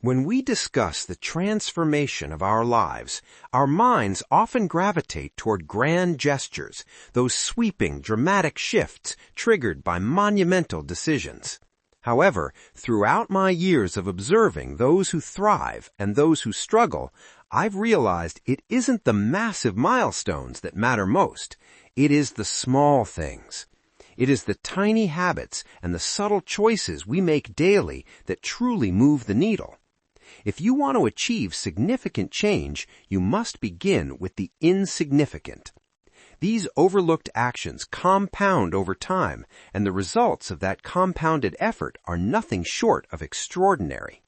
When we discuss the transformation of our lives, our minds often gravitate toward grand gestures, those sweeping, dramatic shifts triggered by monumental decisions. However, throughout my years of observing those who thrive and those who struggle, I've realized it isn't the massive milestones that matter most. It is the small things. It is the tiny habits and the subtle choices we make daily that truly move the needle. If you want to achieve significant change, you must begin with the insignificant. These overlooked actions compound over time, and the results of that compounded effort are nothing short of extraordinary.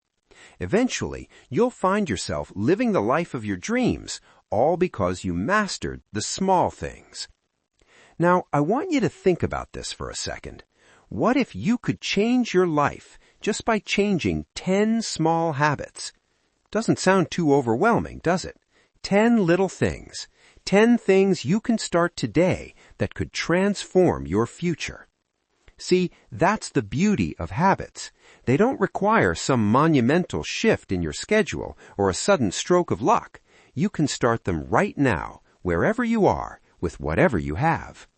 Eventually, you'll find yourself living the life of your dreams, all because you mastered the small things. Now, I want you to think about this for a second. What if you could change your life just by changing 10 small habits? Doesn't sound too overwhelming, does it? 10 little things. 10 things you can start today that could transform your future. See, that's the beauty of habits. They don't require some monumental shift in your schedule or a sudden stroke of luck. You can start them right now, wherever you are, with whatever you have.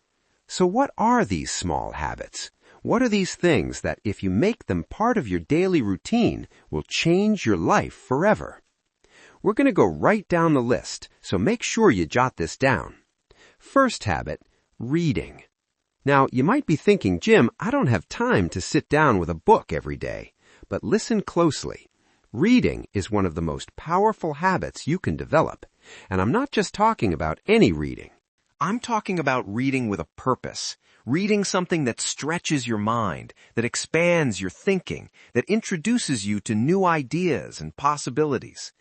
So what are these small habits? What are these things that, if you make them part of your daily routine, will change your life forever? We're going to go right down the list, so make sure you jot this down. First habit, reading. Now, you might be thinking, Jim, I don't have time to sit down with a book every day. But listen closely. Reading is one of the most powerful habits you can develop. And I'm not just talking about any reading. I'm talking about reading with a purpose. Reading something that stretches your mind, that expands your thinking, that introduces you to new ideas and possibilities.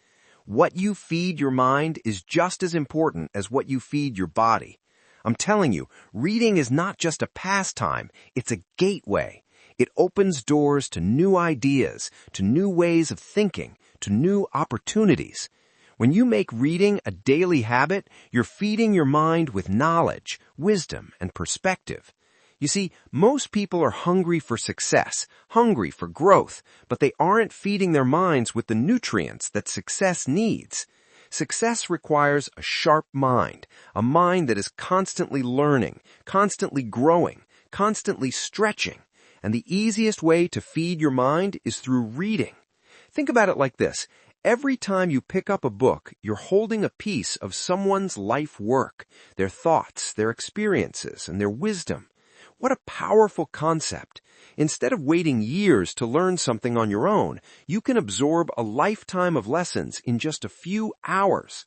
What you feed your mind is just as important as what you feed your body. I'm telling you, reading is not just a pastime, it's a gateway. It opens doors to new ideas, to new ways of thinking, to new opportunities. When you make reading a daily habit, you're feeding your mind with knowledge, wisdom, and perspective. You see, most people are hungry for success, hungry for growth, but they aren't feeding their minds with the nutrients that success needs. Success requires a sharp mind, a mind that is constantly learning, constantly growing, constantly stretching. And the easiest way to feed your mind is through reading. Think about it like this. Every time you pick up a book, you're holding a piece of someone's life work, their thoughts, their experiences, and their wisdom. What a powerful concept. Instead of waiting years to learn something on your own, you can absorb a lifetime of lessons in just a few hours.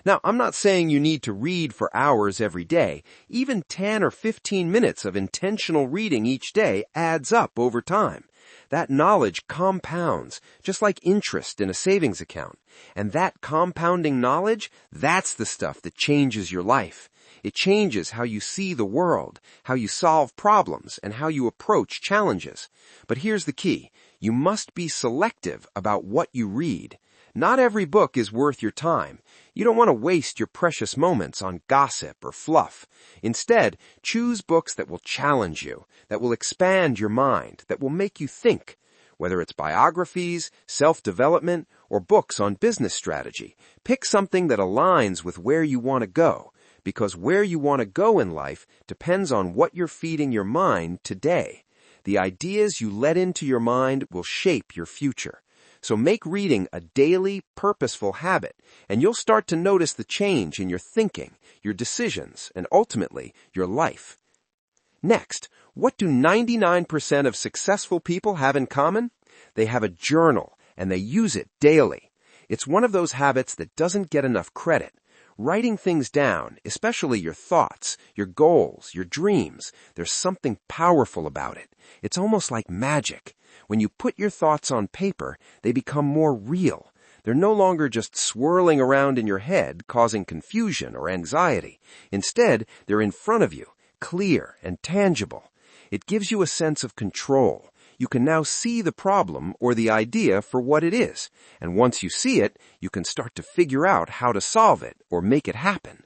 Now, I'm not saying you need to read for hours every day. Even 10 or 15 minutes of intentional reading each day adds up over time. That knowledge compounds, just like interest in a savings account. And that compounding knowledge, that's the stuff that changes your life. It changes how you see the world, how you solve problems, and how you approach challenges. But here's the key. You must be selective about what you read. Not every book is worth your time. You don't want to waste your precious moments on gossip or fluff. Instead, choose books that will challenge you, that will expand your mind, that will make you think. Whether it's biographies, self-development, or books on business strategy, pick something that aligns with where you want to go, because where you want to go in life depends on what you're feeding your mind today. The ideas you let into your mind will shape your future. So make reading a daily, purposeful habit, and you'll start to notice the change in your thinking, your decisions, and ultimately, your life. Next, what do 99% of successful people have in common? They have a journal, and they use it daily. It's one of those habits that doesn't get enough credit. Writing things down, especially your thoughts, your goals, your dreams, there's something powerful about it. It's almost like magic. When you put your thoughts on paper, they become more real. They're no longer just swirling around in your head, causing confusion or anxiety. Instead, they're in front of you, clear and tangible. It gives you a sense of control. You can now see the problem or the idea for what it is. And once you see it, you can start to figure out how to solve it or make it happen.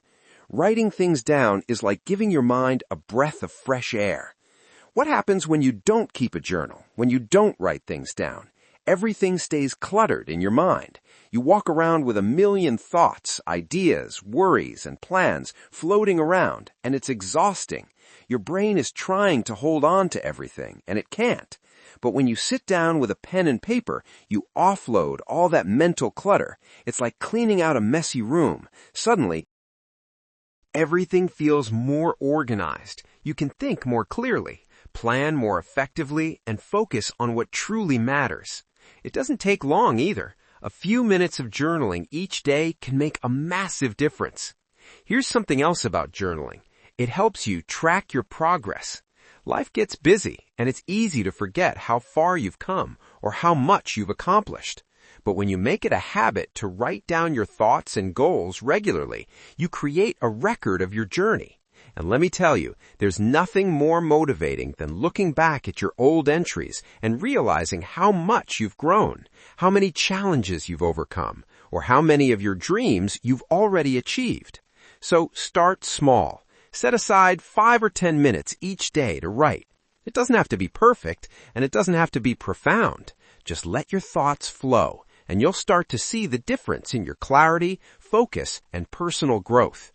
Writing things down is like giving your mind a breath of fresh air. What happens when you don't keep a journal, when you don't write things down? everything stays cluttered in your mind. You walk around with a million thoughts, ideas, worries, and plans floating around, and it's exhausting. Your brain is trying to hold on to everything, and it can't. But when you sit down with a pen and paper, you offload all that mental clutter. It's like cleaning out a messy room. Suddenly, everything feels more organized. You can think more clearly, plan more effectively, and focus on what truly matters. It doesn't take long either. A few minutes of journaling each day can make a massive difference. Here's something else about journaling. It helps you track your progress. Life gets busy, and it's easy to forget how far you've come or how much you've accomplished. But when you make it a habit to write down your thoughts and goals regularly, you create a record of your journey. And let me tell you, there's nothing more motivating than looking back at your old entries and realizing how much you've grown, how many challenges you've overcome, or how many of your dreams you've already achieved. So start small. Set aside 5 or 10 minutes each day to write. It doesn't have to be perfect, and it doesn't have to be profound. Just let your thoughts flow, and you'll start to see the difference in your clarity, focus, and personal growth.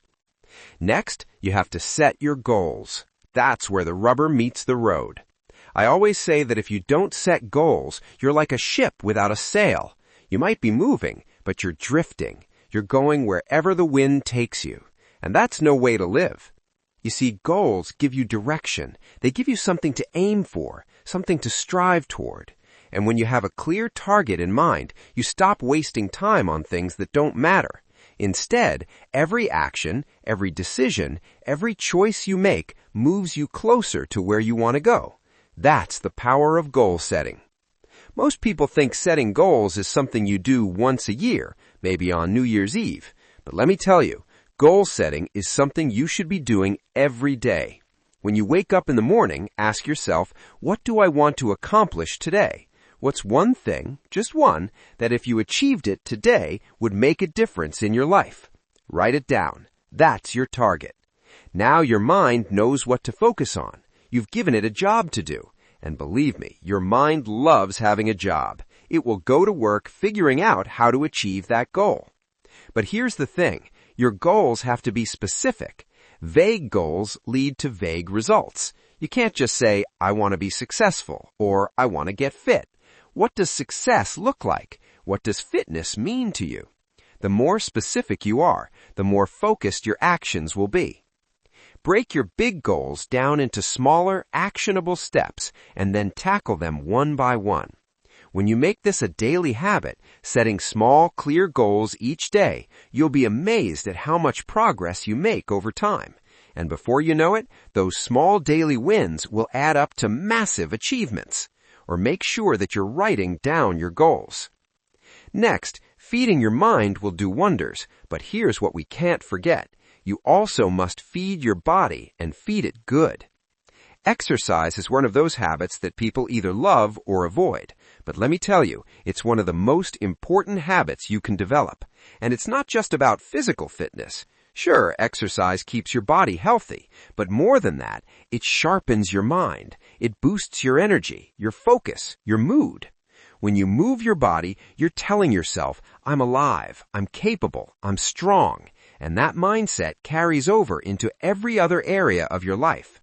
Next, you have to set your goals. That's where the rubber meets the road. I always say that if you don't set goals, you're like a ship without a sail. You might be moving, but you're drifting. You're going wherever the wind takes you. And that's no way to live. You see, goals give you direction. They give you something to aim for, something to strive toward. And when you have a clear target in mind, you stop wasting time on things that don't matter. Instead, every action, every decision, every choice you make moves you closer to where you want to go. That's the power of goal setting. Most people think setting goals is something you do once a year, maybe on New Year's Eve. But let me tell you, goal setting is something you should be doing every day. When you wake up in the morning, ask yourself, what do I want to accomplish today? What's one thing, just one, that if you achieved it today would make a difference in your life? Write it down. That's your target. Now your mind knows what to focus on. You've given it a job to do. And believe me, your mind loves having a job. It will go to work figuring out how to achieve that goal. But here's the thing. Your goals have to be specific. Vague goals lead to vague results. You can't just say, I want to be successful, or I want to get fit. What does success look like? What does fitness mean to you? The more specific you are, the more focused your actions will be. Break your big goals down into smaller, actionable steps, and then tackle them one by one. When you make this a daily habit, setting small, clear goals each day, you'll be amazed at how much progress you make over time. And before you know it, those small daily wins will add up to massive achievements. Or make sure that you're writing down your goals. Next, feeding your mind will do wonders, but here's what we can't forget. You also must feed your body and feed it good. Exercise is one of those habits that people either love or avoid. But let me tell you, it's one of the most important habits you can develop. And it's not just about physical fitness. Sure, exercise keeps your body healthy, but more than that, it sharpens your mind. It boosts your energy, your focus, your mood. When you move your body, you're telling yourself, I'm alive, I'm capable, I'm strong. And that mindset carries over into every other area of your life.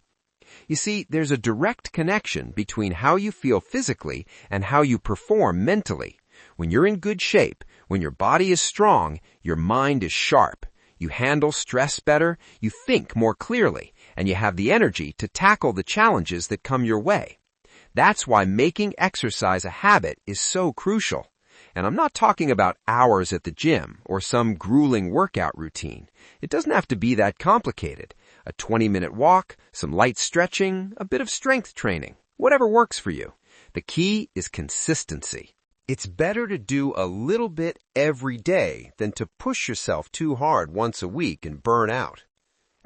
You see, there's a direct connection between how you feel physically and how you perform mentally. When you're in good shape, when your body is strong, your mind is sharp. You handle stress better, you think more clearly, and you have the energy to tackle the challenges that come your way. That's why making exercise a habit is so crucial. And I'm not talking about hours at the gym or some grueling workout routine. It doesn't have to be that complicated. A 20-minute walk, some light stretching, a bit of strength training, whatever works for you. The key is consistency. It's better to do a little bit every day than to push yourself too hard once a week and burn out.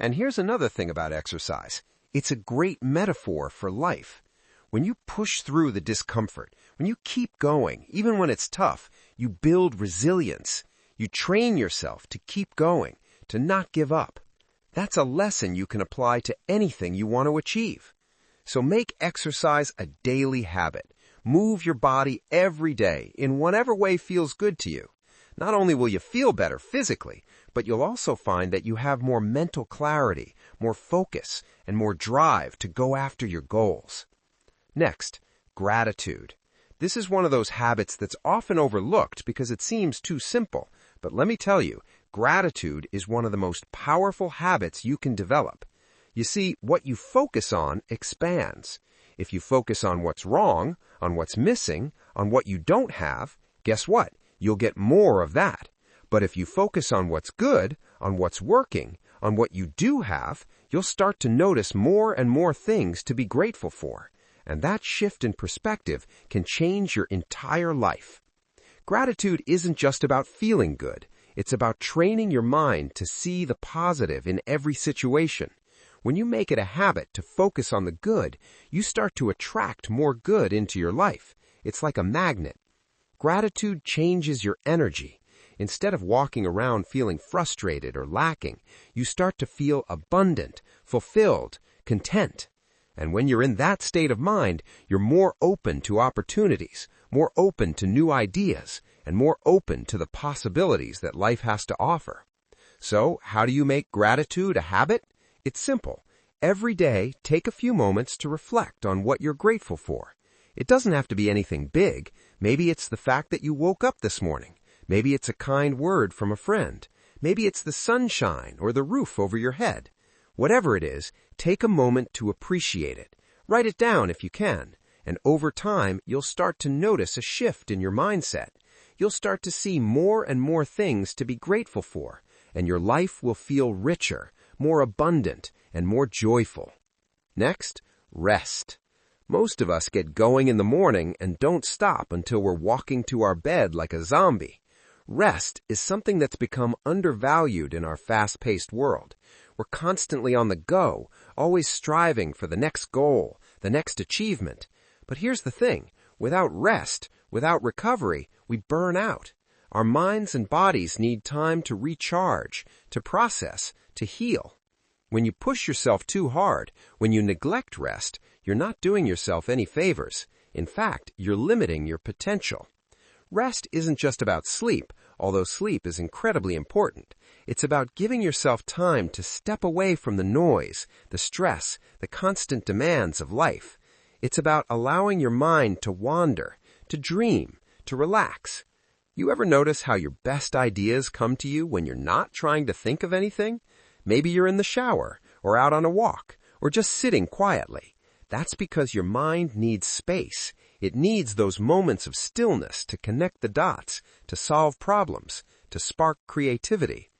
And here's another thing about exercise. It's a great metaphor for life. When you push through the discomfort, when you keep going, even when it's tough, you build resilience. You train yourself to keep going, to not give up. That's a lesson you can apply to anything you want to achieve. So make exercise a daily habit. Move your body every day in whatever way feels good to you. Not only will you feel better physically, but you'll also find that you have more mental clarity, more focus, and more drive to go after your goals. Next, gratitude. This is one of those habits that's often overlooked because it seems too simple. But let me tell you, gratitude is one of the most powerful habits you can develop. You see, what you focus on expands. If you focus on what's wrong, on what's missing, on what you don't have, guess what? You'll get more of that. But if you focus on what's good, on what's working, on what you do have, you'll start to notice more and more things to be grateful for. And that shift in perspective can change your entire life. Gratitude isn't just about feeling good. It's about training your mind to see the positive in every situation. When you make it a habit to focus on the good, you start to attract more good into your life. It's like a magnet. Gratitude changes your energy. Instead of walking around feeling frustrated or lacking, you start to feel abundant, fulfilled, content. And when you're in that state of mind, you're more open to opportunities, more open to new ideas, and more open to the possibilities that life has to offer. So, how do you make gratitude a habit? It's simple. Every day, take a few moments to reflect on what you're grateful for. It doesn't have to be anything big. Maybe it's the fact that you woke up this morning. Maybe it's a kind word from a friend. Maybe it's the sunshine or the roof over your head. Whatever it is, take a moment to appreciate it. Write it down if you can, and over time, you'll start to notice a shift in your mindset. You'll start to see more and more things to be grateful for, and your life will feel richer, more abundant, and more joyful. Next, rest. Most of us get going in the morning and don't stop until we're walking to our bed like a zombie. Rest is something that's become undervalued in our fast-paced world. We're constantly on the go, always striving for the next goal, the next achievement. But here's the thing, without rest, without recovery, we burn out. Our minds and bodies need time to recharge, to process, to heal. When you push yourself too hard, when you neglect rest, you're not doing yourself any favors. In fact, you're limiting your potential. Rest isn't just about sleep, although sleep is incredibly important. It's about giving yourself time to step away from the noise, the stress, the constant demands of life. It's about allowing your mind to wander, to dream, to relax. You ever notice how your best ideas come to you when you're not trying to think of anything? Maybe you're in the shower, or out on a walk, or just sitting quietly. That's because your mind needs space. It needs those moments of stillness to connect the dots, to solve problems, to spark creativity.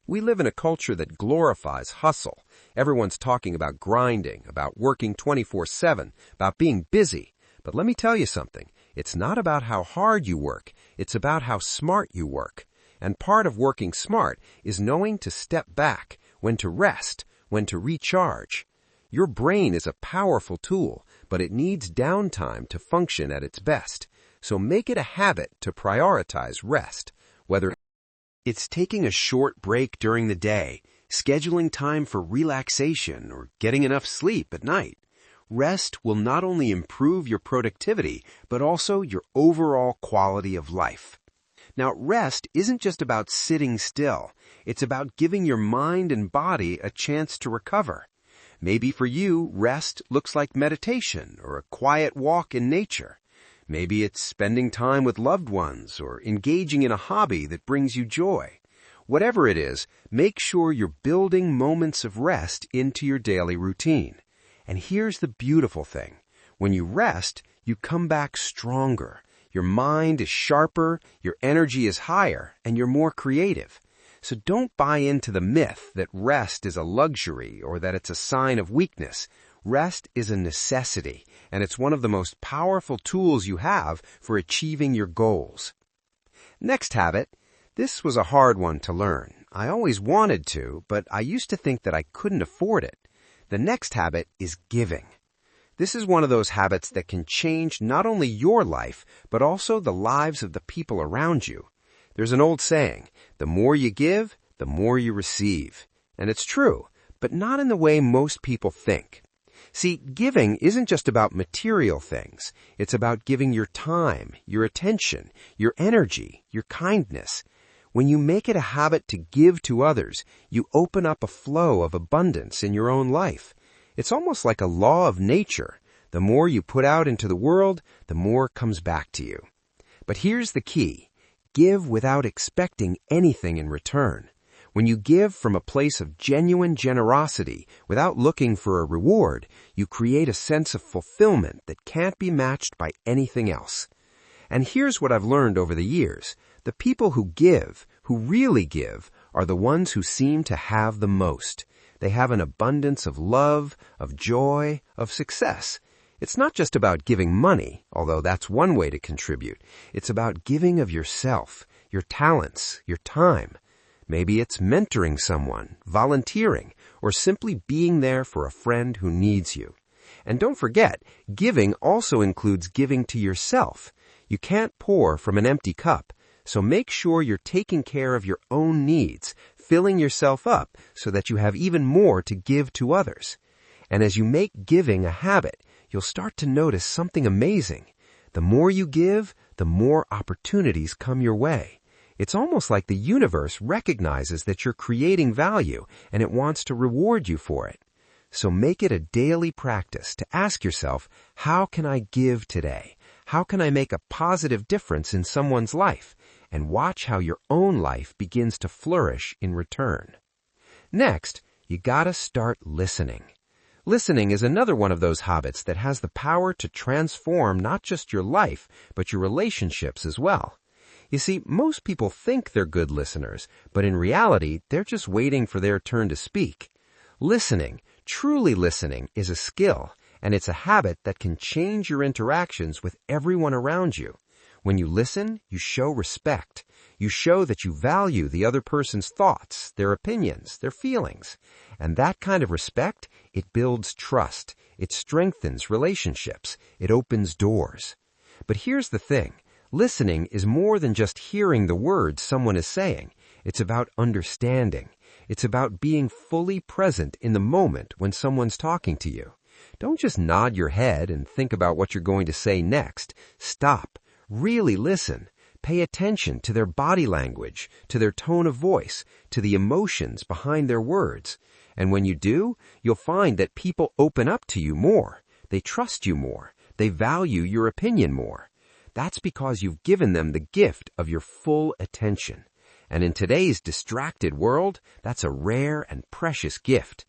We live in a culture that glorifies hustle. Everyone's talking about grinding, about working 24/7, about being busy. But let me tell you something. It's not about how hard you work. It's about how smart you work. And part of working smart is knowing to step back, when to rest, when to recharge. Your brain is a powerful tool, but it needs downtime to function at its best. So make it a habit to prioritize rest, whether it's taking a short break during the day, scheduling time for relaxation, or getting enough sleep at night. Rest will not only improve your productivity, but also your overall quality of life. Now, rest isn't just about sitting still. It's about giving your mind and body a chance to recover. Maybe for you, rest looks like meditation or a quiet walk in nature. Maybe it's spending time with loved ones or engaging in a hobby that brings you joy. Whatever it is, make sure you're building moments of rest into your daily routine. And here's the beautiful thing. When you rest, you come back stronger. Your mind is sharper, your energy is higher, and you're more creative. So don't buy into the myth that rest is a luxury or that it's a sign of weakness. Rest is a necessity, and it's one of the most powerful tools you have for achieving your goals. Next habit. This was a hard one to learn. I always wanted to, but I used to think that I couldn't afford it. The next habit is giving. This is one of those habits that can change not only your life, but also the lives of the people around you. There's an old saying, the more you give, the more you receive. And it's true, but not in the way most people think. See, giving isn't just about material things. It's about giving your time, your attention, your energy, your kindness. When you make it a habit to give to others, you open up a flow of abundance in your own life. It's almost like a law of nature. The more you put out into the world, the more comes back to you. But here's the key. Give without expecting anything in return. When you give from a place of genuine generosity, without looking for a reward, you create a sense of fulfillment that can't be matched by anything else. And here's what I've learned over the years. The people who give, who really give, are the ones who seem to have the most. They have an abundance of love, of joy, of success. It's not just about giving money, although that's one way to contribute. It's about giving of yourself, your talents, your time. Maybe it's mentoring someone, volunteering, or simply being there for a friend who needs you. And don't forget, giving also includes giving to yourself. You can't pour from an empty cup, so make sure you're taking care of your own needs, filling yourself up so that you have even more to give to others. And as you make giving a habit, you'll start to notice something amazing. The more you give, the more opportunities come your way. It's almost like the universe recognizes that you're creating value and it wants to reward you for it. So make it a daily practice to ask yourself, how can I give today? How can I make a positive difference in someone's life? And watch how your own life begins to flourish in return. Next, you gotta start listening. Listening is another one of those habits that has the power to transform not just your life, but your relationships as well. You see, most people think they're good listeners, but in reality, they're just waiting for their turn to speak. Listening, truly listening, is a skill, and it's a habit that can change your interactions with everyone around you. When you listen, you show respect. You show that you value the other person's thoughts, their opinions, their feelings. And that kind of respect, it builds trust. It strengthens relationships. It opens doors. But here's the thing. Listening is more than just hearing the words someone is saying. It's about understanding. It's about being fully present in the moment when someone's talking to you. Don't just nod your head and think about what you're going to say next. Stop. Really listen. Pay attention to their body language, to their tone of voice, to the emotions behind their words. And when you do, you'll find that people open up to you more. They trust you more. They value your opinion more. That's because you've given them the gift of your full attention. And in today's distracted world, that's a rare and precious gift.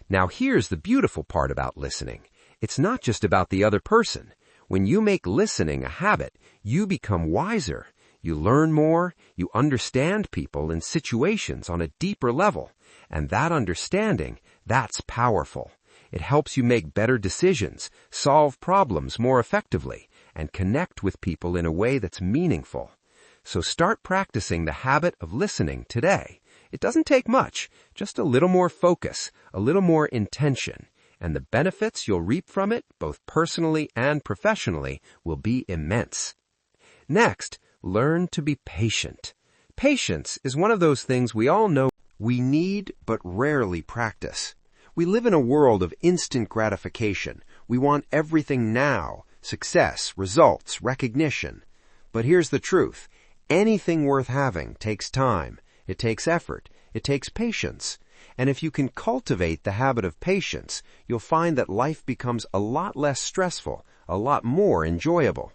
Now here's the beautiful part about listening. It's not just about the other person. When you make listening a habit, you become wiser. You learn more. You understand people and situations on a deeper level. And that understanding, that's powerful. It helps you make better decisions, solve problems more effectively, and connect with people in a way that's meaningful. So start practicing the habit of listening today. It doesn't take much, just a little more focus, a little more intention, and the benefits you'll reap from it, both personally and professionally, will be immense. Next, learn to be patient. Patience is one of those things we all know we need but rarely practice. We live in a world of instant gratification. We want everything now, success, results, recognition. But here's the truth. Anything worth having takes time. It takes effort. It takes patience. And if you can cultivate the habit of patience, you'll find that life becomes a lot less stressful, a lot more enjoyable.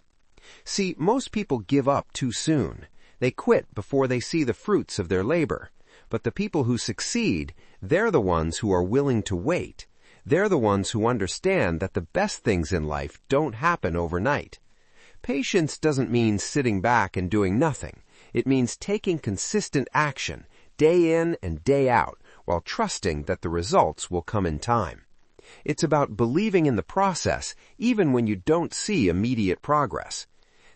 See, most people give up too soon. They quit before they see the fruits of their labor. But the people who succeed, they're the ones who are willing to wait. They're the ones who understand that the best things in life don't happen overnight. Patience doesn't mean sitting back and doing nothing. It means taking consistent action, day in and day out, while trusting that the results will come in time. It's about believing in the process, even when you don't see immediate progress.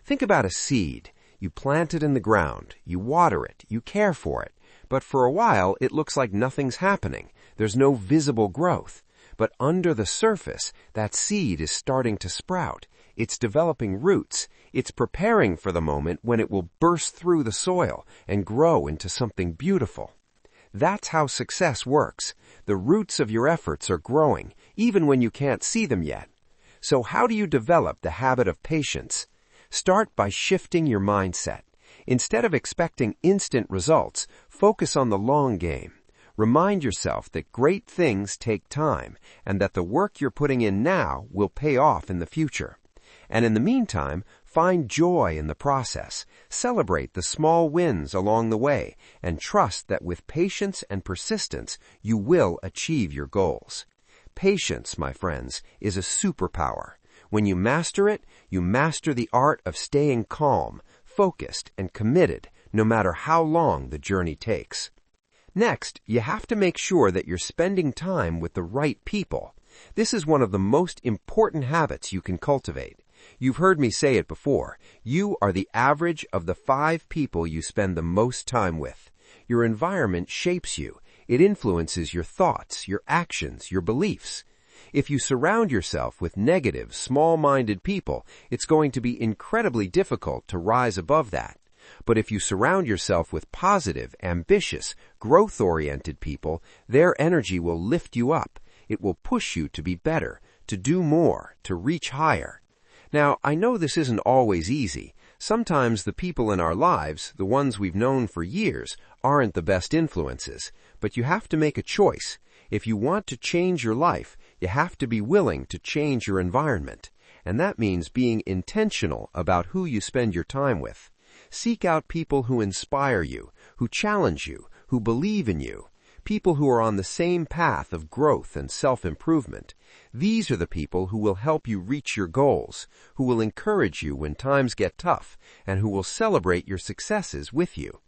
Think about a seed. You plant it in the ground, you water it, you care for it. But for a while, it looks like nothing's happening. There's no visible growth. But under the surface, that seed is starting to sprout. It's developing roots. It's preparing for the moment when it will burst through the soil and grow into something beautiful. That's how success works. The roots of your efforts are growing, even when you can't see them yet. So how do you develop the habit of patience? Start by shifting your mindset. Instead of expecting instant results, focus on the long game. Remind yourself that great things take time and that the work you're putting in now will pay off in the future. And in the meantime, find joy in the process. Celebrate the small wins along the way and trust that with patience and persistence, you will achieve your goals. Patience, my friends, is a superpower. When you master it, you master the art of staying calm, focused, and committed, no matter how long the journey takes. Next, you have to make sure that you're spending time with the right people. This is one of the most important habits you can cultivate. You've heard me say it before. You are the average of the 5 people you spend the most time with. Your environment shapes you. It influences your thoughts, your actions, your beliefs. If you surround yourself with negative, small-minded people, it's going to be incredibly difficult to rise above that. But if you surround yourself with positive, ambitious, growth-oriented people, their energy will lift you up. It will push you to be better, to do more, to reach higher. Now, I know this isn't always easy. Sometimes the people in our lives, the ones we've known for years, aren't the best influences. But you have to make a choice. If you want to change your life, you have to be willing to change your environment. And that means being intentional about who you spend your time with. Seek out people who inspire you, who challenge you, who believe in you, people who are on the same path of growth and self-improvement. These are the people who will help you reach your goals, who will encourage you when times get tough, and who will celebrate your successes with you.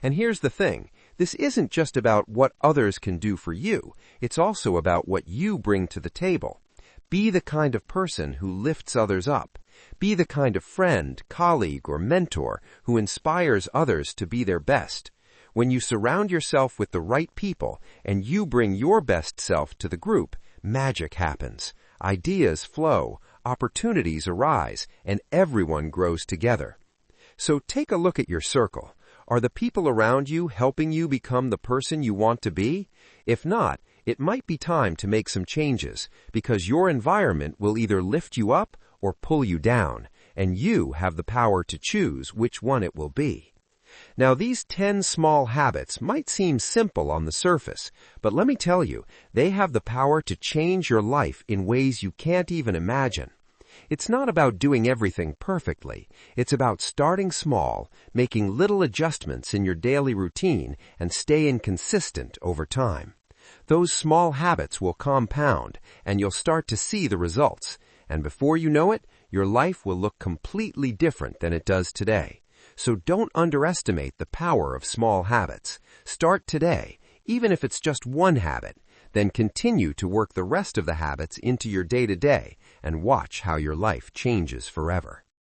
And here's the thing, this isn't just about what others can do for you, it's also about what you bring to the table. Be the kind of person who lifts others up. Be the kind of friend, colleague, or mentor who inspires others to be their best. When you surround yourself with the right people and you bring your best self to the group, magic happens. Ideas flow, opportunities arise, and everyone grows together. So take a look at your circle. Are the people around you helping you become the person you want to be? If not, it might be time to make some changes, because your environment will either lift you up or pull you down, and you have the power to choose which one it will be. Now, these 10 small habits might seem simple on the surface, but let me tell you, they have the power to change your life in ways you can't even imagine. It's not about doing everything perfectly. It's about starting small, making little adjustments in your daily routine, and staying consistent over time. Those small habits will compound, and you'll start to see the results. And before you know it, your life will look completely different than it does today. So don't underestimate the power of small habits. Start today, even if it's just one habit. Then continue to work the rest of the habits into your day-to-day and watch how your life changes forever.